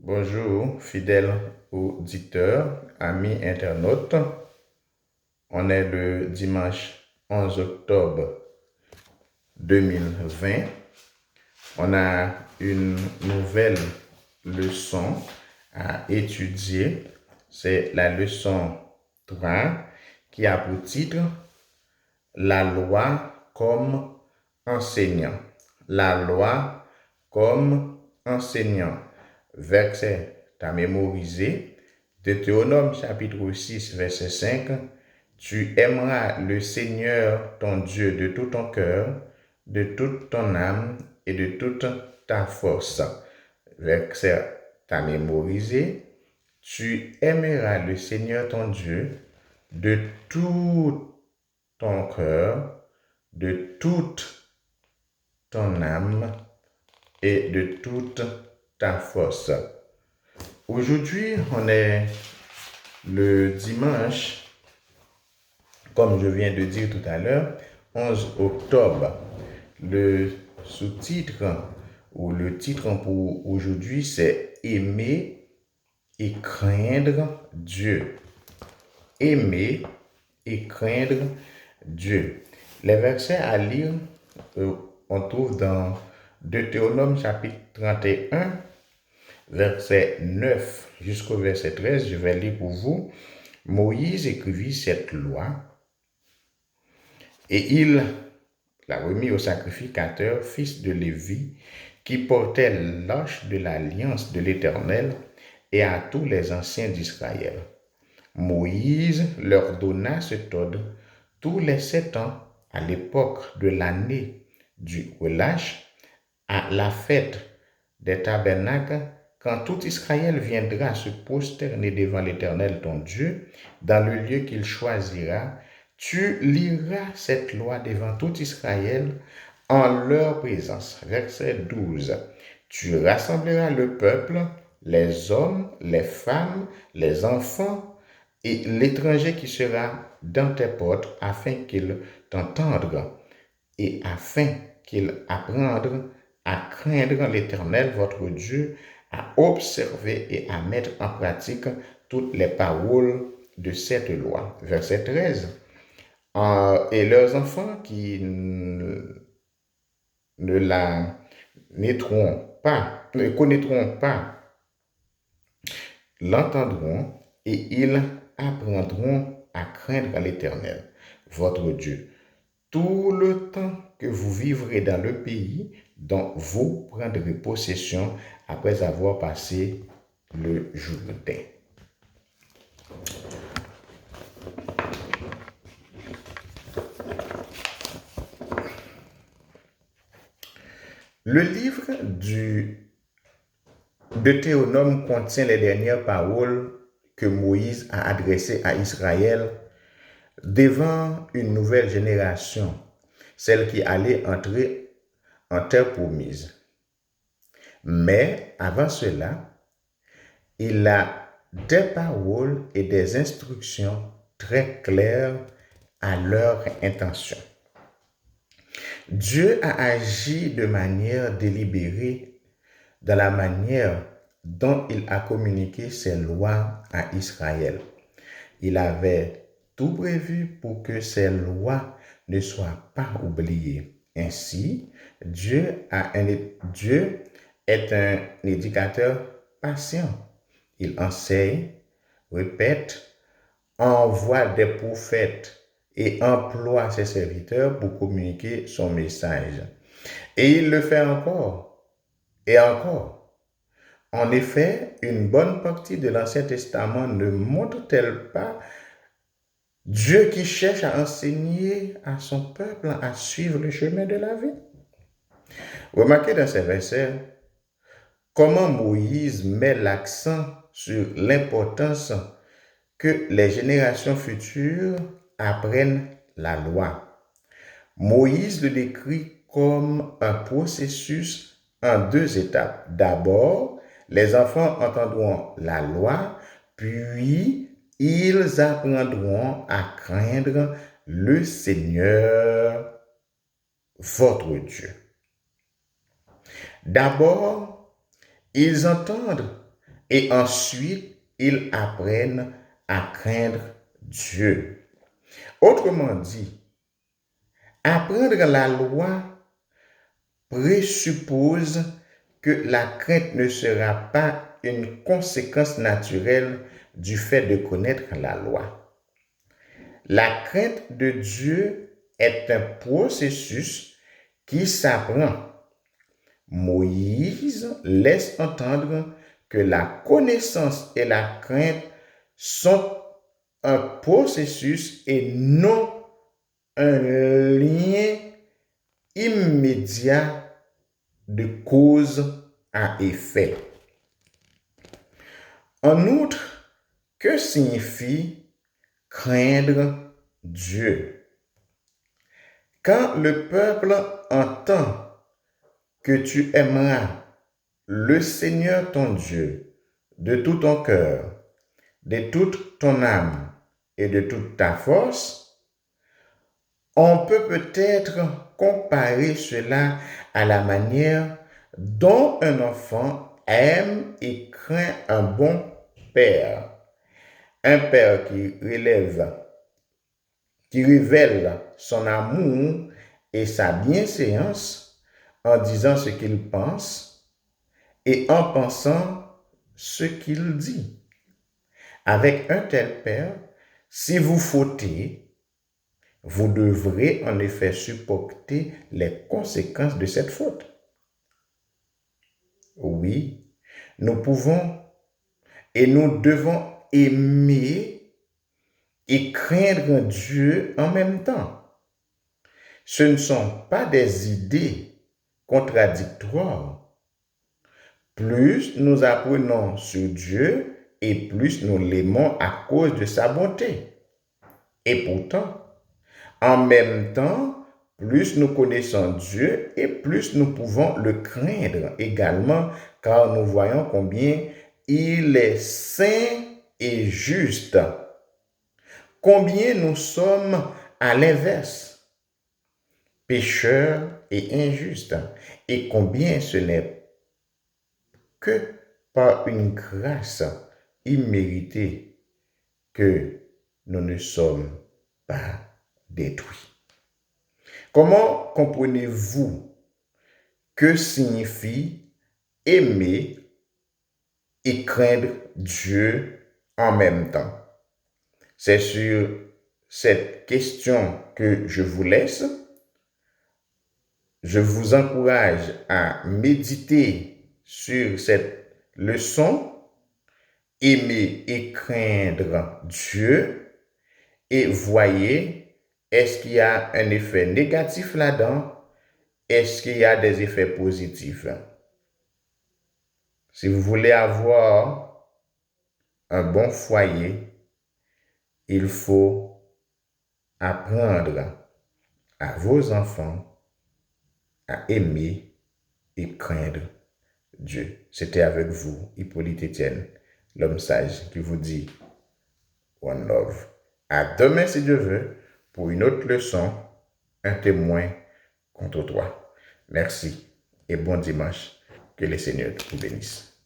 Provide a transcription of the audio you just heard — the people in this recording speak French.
Bonjour, fidèles auditeurs, amis internautes. On est le dimanche 11 octobre 2020. On a une nouvelle leçon à étudier. C'est la leçon 3 qui a pour titre La loi comme enseignant. La loi comme enseignant. Verset à mémoriser. Deutéronome chapitre 6, verset 5. Tu aimeras le Seigneur ton Dieu de tout ton cœur, de toute ton âme et de toute ta force. Verset à mémoriser. Tu aimeras le Seigneur ton Dieu de tout ton cœur, de toute ton âme et de toute ta force. Aujourd'hui, on est le dimanche, comme je viens de dire tout à l'heure, 11 octobre. Le sous-titre ou le titre pour aujourd'hui, c'est Aimer et craindre Dieu. Aimer et craindre Dieu. Les versets à lire, on trouve dans Deutéronome chapitre 31, verset 9 jusqu'au verset 13. Je vais lire pour vous. Moïse écrivit cette loi et il l'a remis au sacrificateur, fils de Lévi, qui portait l'arche de l'alliance de l'Éternel, et à tous les anciens d'Israël. Moïse leur donna cet ordre tous les 7 ans à l'époque de l'année du relâche, à la fête des tabernacles, quand tout Israël viendra se prosterner devant l'Éternel ton Dieu, dans le lieu qu'il choisira, tu liras cette loi devant tout Israël en leur présence. Verset 12. Tu rassembleras le peuple, les hommes, les femmes, les enfants et l'étranger qui sera dans tes portes, afin qu'ils t'entendent et afin qu'ils apprennent à craindre l'Éternel votre Dieu, à observer et à mettre en pratique toutes les paroles de cette loi. Verset 13. Et leurs enfants qui ne la ne connaîtront pas, l'entendront et ils apprendront à craindre l'Éternel, votre Dieu, tout le temps que vous vivrez dans le pays dont vous prendrez possession après avoir passé le Jourdain. Le livre du Deutéronome contient les dernières paroles que Moïse a adressées à Israël devant une nouvelle génération, celle qui allait entrer en terre promise. Mais avant cela, il a des paroles et des instructions très claires à leur intention. Dieu a agi de manière délibérée dans la manière dont il a communiqué ses lois à Israël. Il avait tout prévu pour que ces lois ne soient pas oubliées. Ainsi, Dieu est un éducateur patient. Il enseigne, répète, envoie des prophètes et emploie ses serviteurs pour communiquer son message. Et il le fait encore et encore. En effet, une bonne partie de l'Ancien Testament ne montre-t-elle pas Dieu qui cherche à enseigner à son peuple à suivre le chemin de la vie? Remarquez dans ces versets comment Moïse met l'accent sur l'importance que les générations futures apprennent la loi. Moïse le décrit comme un processus en 2 étapes. D'abord, les enfants entendront la loi, puis ils apprendront à craindre le Seigneur, votre Dieu. D'abord, ils entendent Et ensuite, ils apprennent à craindre Dieu. Autrement dit, apprendre la loi présuppose que la crainte ne sera pas une conséquence naturelle du fait de connaître la loi. La crainte de Dieu est un processus qui s'apprend. Moïse laisse entendre que la connaissance et la crainte sont un processus et non un lien immédiat de cause à effet. En outre, que signifie craindre Dieu? Quand le peuple entend que tu aimeras le Seigneur ton Dieu de tout ton cœur, de toute ton âme et de toute ta force, on peut peut-être comparer cela à la manière dont un enfant aime et craint un bon père. Un père qui révèle son amour et sa bienséance en disant ce qu'il pense et en pensant ce qu'il dit. Avec un tel père, si vous fautez, vous devrez en effet supporter les conséquences de cette faute. Oui, nous pouvons et nous devons aimer et craindre Dieu en même temps. Ce ne sont pas des idées contradictoires. Plus nous apprenons sur Dieu et plus nous l'aimons à cause de sa bonté. Et pourtant, en même temps, plus nous connaissons Dieu et plus nous pouvons le craindre également, car nous voyons combien il est saint et juste. Combien nous sommes à l'inverse, pécheurs et injustes, et combien ce n'est que par une grâce imméritée que nous ne sommes pas détruits. Comment comprenez-vous que signifie aimer et craindre Dieu en même temps? C'est sur cette question que je vous laisse. Je vous encourage à méditer sur cette leçon, aimer et craindre Dieu, et voyez, est-ce qu'il y a un effet négatif là-dedans? Est-ce qu'il y a des effets positifs? Si vous voulez avoir un bon foyer, il faut apprendre à vos enfants à aimer et craindre Dieu. C'était avec vous, Hippolyte Etienne, l'homme sage, qui vous dit One Love. À demain, si Dieu veut, pour une autre leçon, un témoin contre toi. Merci et bon dimanche. Que le Seigneur vous bénisse.